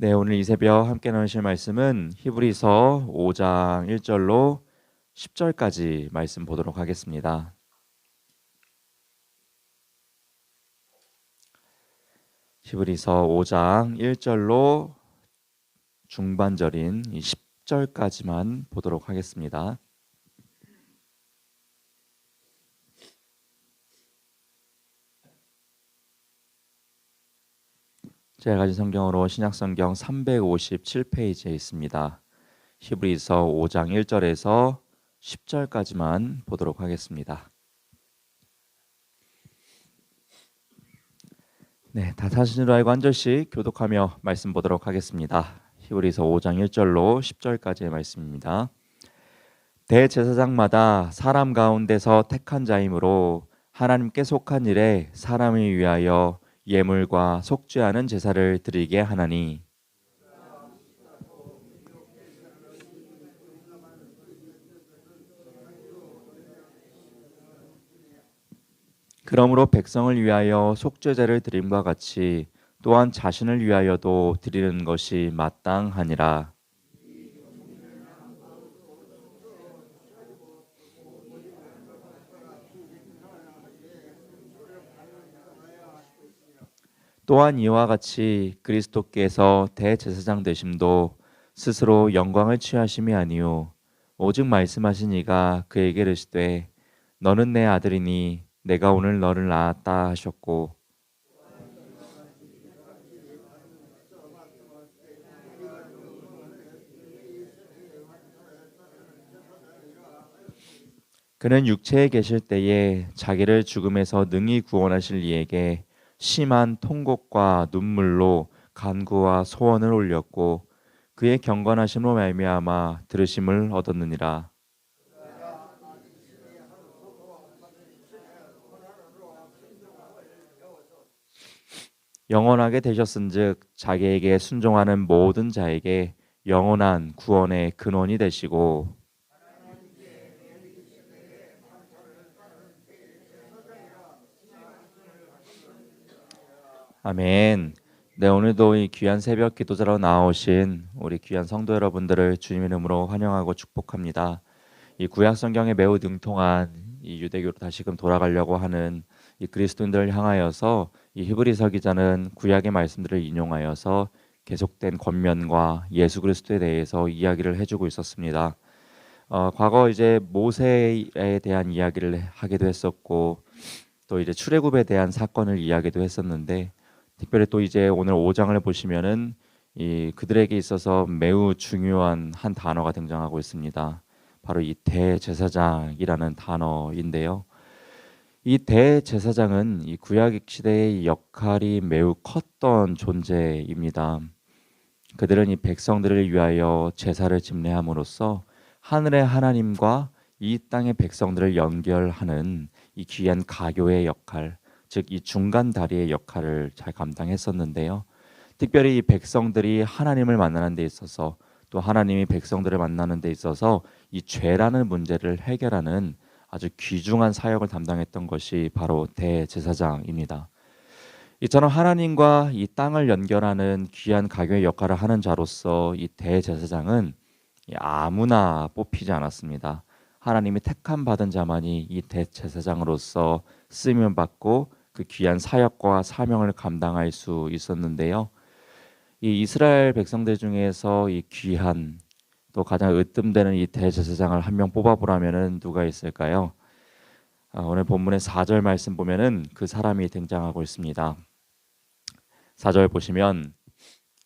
네, 오늘 이 새벽 함께 나누실 말씀은 히브리서 5장 1절로 10절까지 말씀 보도록 하겠습니다. 히브리서 5장 1절로 중반절인 이 10절까지만 보도록 하겠습니다. 제가 가진 성경으로 신약성경 357페이지에 있습니다. 히브리서 5장 1절에서 10절까지만 보도록 하겠습니다. 네, 다 타신 줄 알고 한 절씩 교독하며 말씀 보도록 하겠습니다. 히브리서 5장 1절로 10절까지의 말씀입니다. 대제사장마다 사람 가운데서 택한 자이므로 하나님께 속한 일에 사람을 위하여 예물과 속죄하는 제사를 드리게 하나니, 그러므로 백성을 위하여 속죄제를 드림과 같이 또한 자신을 위하여도 드리는 것이 마땅하니라. 또한 이와 같이 그리스도께서 대제사장 되심도 스스로 영광을 취하심이 아니요 오직 말씀하신 이가 그에게 이르시되 너는 내 아들이니 내가 오늘 너를 낳았다 하셨고, 그는 육체에 계실 때에 자기를 죽음에서 능히 구원하실 이에게 심한 통곡과 눈물로 간구와 소원을 올렸고 그의 경건하심으로 말미암아 들으심을 얻었느니라. 영원하게 되셨은즉 자기에게 순종하는 모든 자에게 영원한 구원의 근원이 되시고, 아멘. 네, 오늘도 이 귀한 새벽 기도자로 나오신 우리 귀한 성도 여러분들을 주님의 이름으로 환영하고 축복합니다. 이 구약 성경에 매우 능통한 이 유대교로 다시금 돌아가려고 하는 이 그리스도인들을 향하여서 이 히브리서 기자는 구약의 말씀들을 인용하여서 계속된 권면과 예수 그리스도에 대해서 이야기를 해주고 있었습니다. 과거 이제 모세에 대한 이야기를 하기도 했었고 또 이제 출애굽에 대한 사건을 이야기도 했었는데, 특별히 또 이제 오늘 5장을 보시면은 이 그들에게 있어서 매우 중요한 한 단어가 등장하고 있습니다. 바로 이 대제사장이라는 단어인데요. 이 대제사장은 이 구약 시대의 역할이 매우 컸던 존재입니다. 그들은 이 백성들을 위하여 제사를 집례함으로써 하늘의 하나님과 이 땅의 백성들을 연결하는 이 귀한 가교의 역할, 즉 이 중간 다리의 역할을 잘 감당했었는데요. 특별히 이 백성들이 하나님을 만나는 데 있어서 또 하나님이 백성들을 만나는 데 있어서 이 죄라는 문제를 해결하는 아주 귀중한 사역을 담당했던 것이 바로 대제사장입니다. 이처럼 하나님과 이 땅을 연결하는 귀한 가교의 역할을 하는 자로서 이 대제사장은 아무나 뽑히지 않았습니다. 하나님이 택함 받은 자만이 이 대제사장으로서 쓰임을 받고 그 귀한 사역과 사명을 감당할 수 있었는데요. 이 이스라엘 백성들 중에서 이 귀한 또 가장 으뜸되는 이 대제사장을 한 명 뽑아보라면은 누가 있을까요? 오늘 본문의 4절 말씀 보면은 그 사람이 등장하고 있습니다. 4절 보시면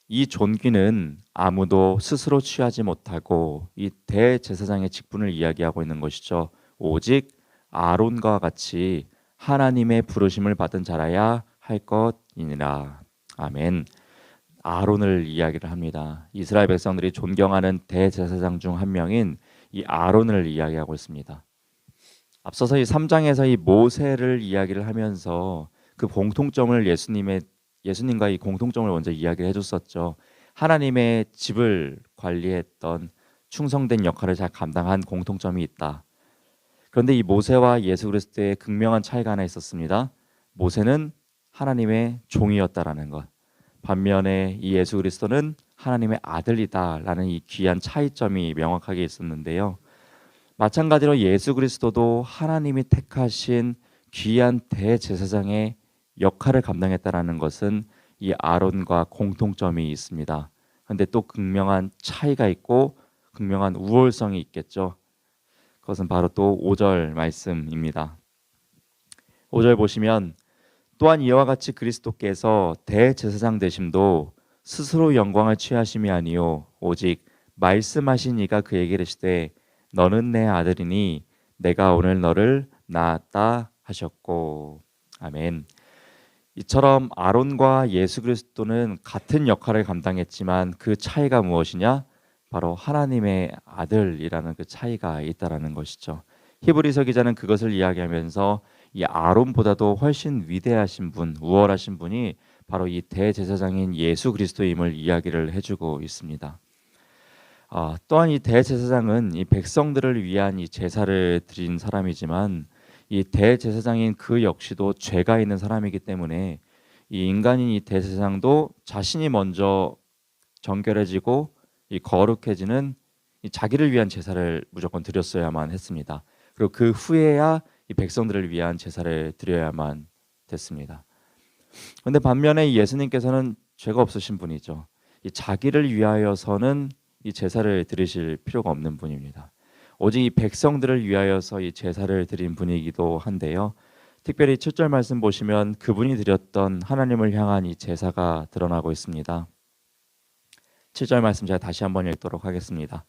이 존귀는 아무도 스스로 취하지 못하고 이 대제사장의 직분을 이야기하고 있는 것이죠. 오직 아론과 같이 하나님의 부르심을 받은 자라야 할 것이니라. 아멘. 아론을 이야기를 합니다. 이스라엘 백성들이 존경하는 대제사장 중 한 명인 이 아론을 이야기하고 있습니다. 앞서서 이 3장에서 이 모세를 이야기를 하면서 그 공통점을 예수님과 이 공통점을 먼저 이야기를 해줬었죠. 하나님의 집을 관리했던 충성된 역할을 잘 감당한 공통점이 있다. 그런데 이 모세와 예수 그리스도의 극명한 차이가 하나 있었습니다. 모세는 하나님의 종이었다라는 것. 반면에 이 예수 그리스도는 하나님의 아들이다라는 이 귀한 차이점이 명확하게 있었는데요. 마찬가지로 예수 그리스도도 하나님이 택하신 귀한 대제사장의 역할을 감당했다라는 것은 이 아론과 공통점이 있습니다. 그런데 또 극명한 차이가 있고 극명한 우월성이 있겠죠. 그것은 바로 또 5절 말씀입니다. 5절 보시면 또한 이와 같이 그리스도께서 대제사장 되심도 스스로 영광을 취하심이 아니요 오직 말씀하신 이가 그에게 이르시되 너는 내 아들이니 내가 오늘 너를 낳았다 하셨고. 아멘. 이처럼 아론과 예수 그리스도는 같은 역할을 감당했지만 그 차이가 무엇이냐? 바로 하나님의 아들이라는 그 차이가 있다라는 것이죠. 히브리서 기자는 그것을 이야기하면서 이 아론보다도 훨씬 위대하신 분, 우월하신 분이 바로 이 대제사장인 예수 그리스도임을 이야기를 해주고 있습니다. 또한 이 대제사장은 이 백성들을 위한 이 제사를 드린 사람이지만 이 대제사장인 그 역시도 죄가 있는 사람이기 때문에 이 인간인 이 대제사장도 자신이 먼저 정결해지고 이 거룩해지는 이 자기를 위한 제사를 무조건 드렸어야만 했습니다. 그리고 그 후에야 이 백성들을 위한 제사를 드려야만 됐습니다. 그런데 반면에 예수님께서는 죄가 없으신 분이죠. 이 자기를 위하여서는 이 제사를 드리실 필요가 없는 분입니다. 오직 이 백성들을 위하여서 이 제사를 드린 분이기도 한데요. 특별히 7절 말씀 보시면 그분이 드렸던 하나님을 향한 이 제사가 드러나고 있습니다. 7절 말씀 제가 다시 한번 읽도록 하겠습니다.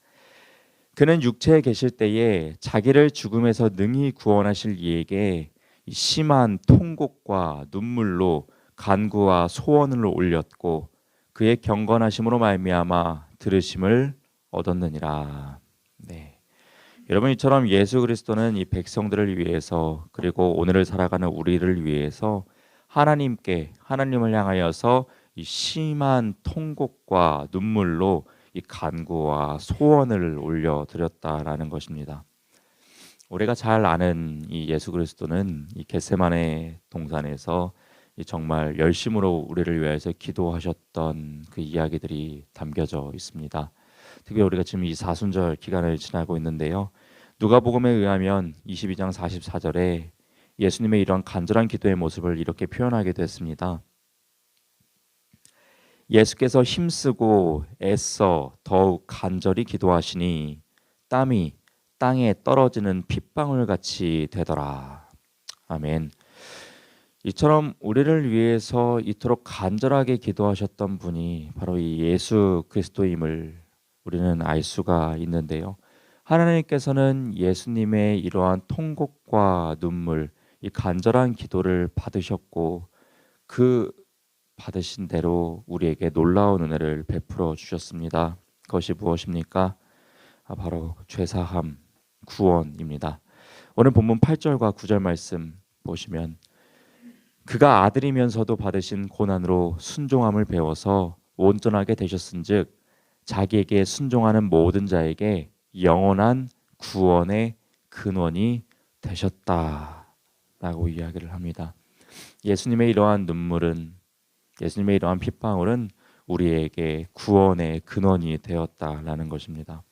그는 육체에 계실 때에 자기를 죽음에서 능히 구원하실 이에게 심한 통곡과 눈물로 간구와 소원을 올렸고 그의 경건하심으로 말미암아 들으심을 얻었느니라. 네. 여러분 이처럼 예수 그리스도는 이 백성들을 위해서 그리고 오늘을 살아가는 우리를 위해서 하나님을 향하여서 이 심한 통곡과 눈물로 이 간구와 소원을 올려드렸다라는 것입니다. 우리가 잘 아는 이 예수 그리스도는 이 겟세마네 동산에서 이 정말 열심으로 우리를 위해서 기도하셨던 그 이야기들이 담겨져 있습니다. 특히 우리가 지금 이 사순절 기간을 지나고 있는데요. 누가복음에 의하면 22장 44절에 예수님의 이런 간절한 기도의 모습을 이렇게 표현하기도 했습니다. 예수께서 힘쓰고 애써 더욱 간절히 기도하시니 땀이 땅에 떨어지는 핏방울 같이 되더라. 아멘. 이처럼 우리를 위해서 이토록 간절하게 기도하셨던 분이 바로 이 예수 그리스도임을 우리는 알 수가 있는데요. 하나님께서는 예수님의 이러한 통곡과 눈물, 이 간절한 기도를 받으셨고 그 받으신 대로 우리에게 놀라운 은혜를 베풀어 주셨습니다. 그것이 무엇입니까? 바로 죄사함, 구원입니다. 오늘 본문 8절과 9절 말씀 보시면 그가 아들이면서도 받으신 고난으로 순종함을 배워서 온전하게 되셨은즉 자기에게 순종하는 모든 자에게 영원한 구원의 근원이 되셨다라고 이야기를 합니다. 예수님의 이러한 눈물은 예수님의 이러한 핏방울은 우리에게 구원의 근원이 되었다라는 것입니다.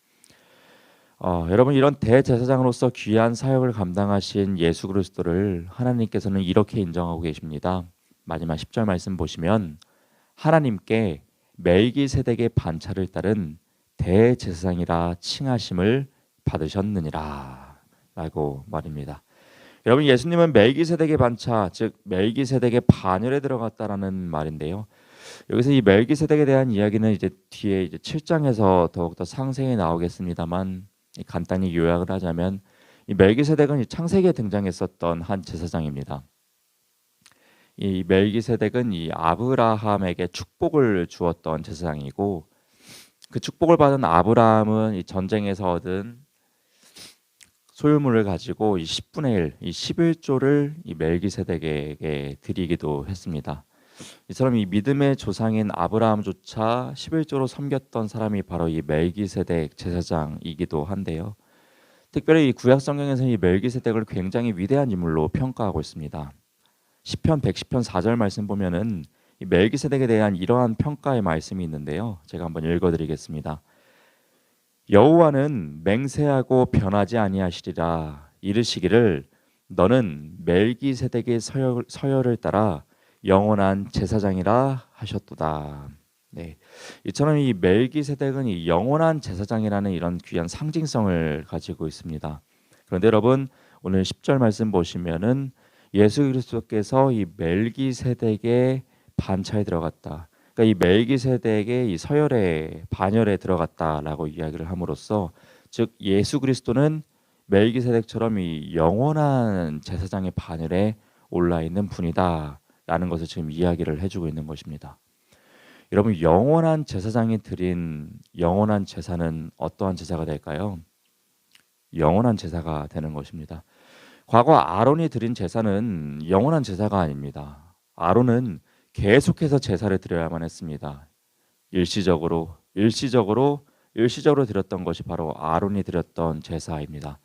여러분 이런 대제사장으로서 귀한 사역을 감당하신 예수 그리스도를 하나님께서는 이렇게 인정하고 계십니다. 마지막 10절 말씀 보시면 하나님께 멜기세덱의 반차를 따른 대제사장이라 칭하심을 받으셨느니라 라고 말입니다. 여러분 예수님은 멜기세덱의 반차, 즉 멜기세덱의 반열에 들어갔다라는 말인데요. 여기서 이 멜기세덱에 대한 이야기는 이제 뒤에 이제 7장에서 더욱더 상세히 나오겠습니다만 간단히 요약을 하자면 이 멜기세덱은 이 창세기에 등장했었던 한 제사장입니다. 이 멜기세덱은 이 아브라함에게 축복을 주었던 제사장이고 그 축복을 받은 아브라함은 이 전쟁에서 얻은 소유물을 가지고 이 10분의 1, 이 11조를 이 멜기세덱에게 드리기도 했습니다. 이처럼 이 믿음의 조상인 아브라함조차 11조로 섬겼던 사람이 바로 이 멜기세덱 제사장이기도 한데요. 특별히 이 구약 성경에서는 이 멜기세덱을 굉장히 위대한 인물로 평가하고 있습니다. 시편 110편 4절 말씀 보면은 이 멜기세덱에 대한 이러한 평가의 말씀이 있는데요. 제가 한번 읽어드리겠습니다. 여호와는 맹세하고 변하지 아니하시리라. 이르시기를 너는 멜기세덱의 서열을 따라 영원한 제사장이라 하셨도다. 네, 이처럼 이 멜기세덱은 이 영원한 제사장이라는 이런 귀한 상징성을 가지고 있습니다. 그런데 여러분 오늘 10절 말씀 보시면은 예수 그리스도께서 이 멜기세덱의 반차에 들어갔다. 그러니까 이 멜기세덱의 이 서열에 반열에 들어갔다라고 이야기를 함으로써 즉 예수 그리스도는 멜기세덱처럼 이 영원한 제사장의 반열에 올라 있는 분이다라는 것을 지금 이야기를 해주고 있는 것입니다. 여러분 영원한 제사장이 드린 영원한 제사는 어떠한 제사가 될까요? 영원한 제사가 되는 것입니다. 과거 아론이 드린 제사는 영원한 제사가 아닙니다. 아론은 계속해서 제사를 드려야만 했습니다. 일시적으로 드렸던 것이 바로 아론이 드렸던 제사입니다.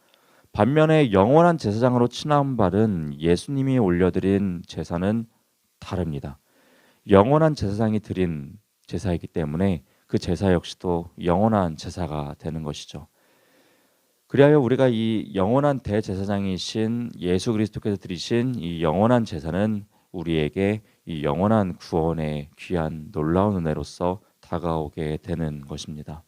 반면에 영원한 제사장으로 칭함받은 예수님이 올려드린 제사는 다릅니다. 영원한 제사장이 드린 제사이기 때문에 그 제사 역시도 영원한 제사가 되는 것이죠. 그리하여 우리가 이 영원한 대제사장이신 예수 그리스도께서 드리신 이 영원한 제사는 우리에게 이 영원한 구원의 귀한 놀라운 은혜로서 다가오게 되는 것입니다.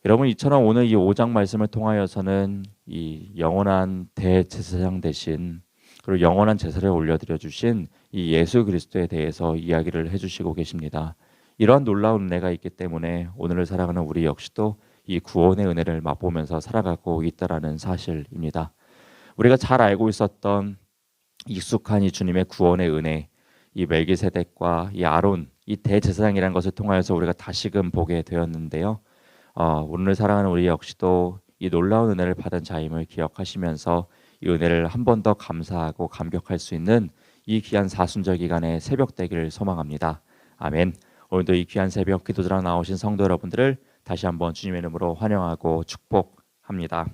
여러분 이처럼 오늘 이 5장 말씀을 통하여서는 이 영원한 대제사장 대신 그리고 영원한 제사를 올려드려 주신 이 예수 그리스도에 대해서 이야기를 해주시고 계십니다. 이러한 놀라운 은혜가 있기 때문에 오늘을 살아가는 우리 역시도 이 구원의 은혜를 맛보면서 살아가고 있다라는 사실입니다. 우리가 잘 알고 있었던 익숙한 이 주님의 구원의 은혜, 이 멜기세덱과 이 아론, 이 대제사장이라는 것을 통하여서 우리가 다시금 보게 되었는데요. 오늘 살아가는 우리 역시도 이 놀라운 은혜를 받은 자임을 기억하시면서 이 은혜를 한 번 더 감사하고 감격할 수 있는 이 귀한 사순절 기간의 새벽 되기를 소망합니다. 아멘. 오늘도 이 귀한 새벽 기도자랑 나오신 성도 여러분들을 다시 한번 주님의 이름으로 환영하고 축복합니다.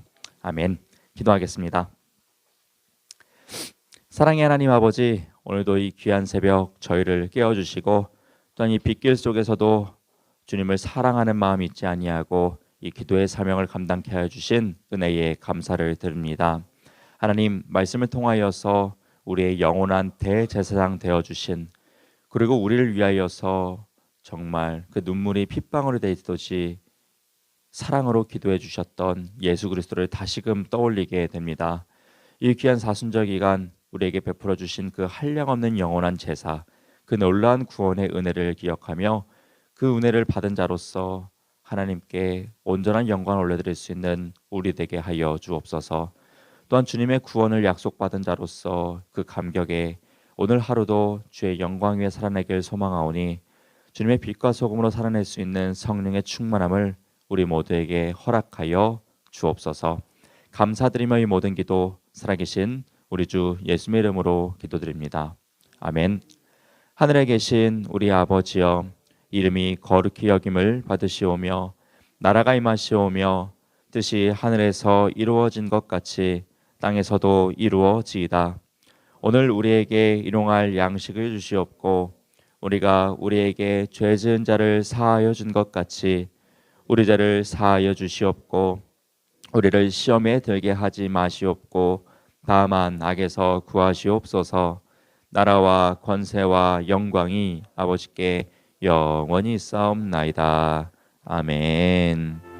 아멘. 기도하겠습니다. 사랑의 하나님 아버지, 오늘도 이 귀한 새벽 저희를 깨워주시고 또한 이 빗길 속에서도 주님을 사랑하는 마음이 있지 아니하고 이 기도의 사명을 감당케 하여 주신 은혜에 감사를 드립니다. 하나님 말씀을 통하여서 우리의 영원한 대제사장 되어주신 그리고 우리를 위하여서 정말 그 눈물이 핏방울이 되듯이 사랑으로 기도해 주셨던 예수 그리스도를 다시금 떠올리게 됩니다. 이 귀한 사순절 기간 우리에게 베풀어 주신 그 한량없는 영원한 제사, 그 놀라운 구원의 은혜를 기억하며 그 은혜를 받은 자로서 하나님께 온전한 영광을 올려드릴 수 있는 우리 되게 하여 주옵소서. 또한 주님의 구원을 약속받은 자로서 그 감격에 오늘 하루도 주의 영광 위에 살아내길 소망하오니 주님의 빛과 소금으로 살아낼 수 있는 성령의 충만함을 우리 모두에게 허락하여 주옵소서. 감사드리며 이 모든 기도 살아계신 우리 주 예수님의 이름으로 기도드립니다. 아멘. 하늘에 계신 우리 아버지여, 이름이 거룩히 여김을 받으시오며 나라가 임하시오며 뜻이 하늘에서 이루어진 것 같이 땅에서도 이루어지이다. 오늘 우리에게 일용할 양식을 주시옵고 우리가 우리에게 죄 지은 자를 사하여 준 것 같이 우리 죄를 사하여 주시옵고 우리를 시험에 들게 하지 마시옵고 다만 악에서 구하시옵소서. 나라와 권세와 영광이 아버지께 영원히 있사옵나이다. 아멘.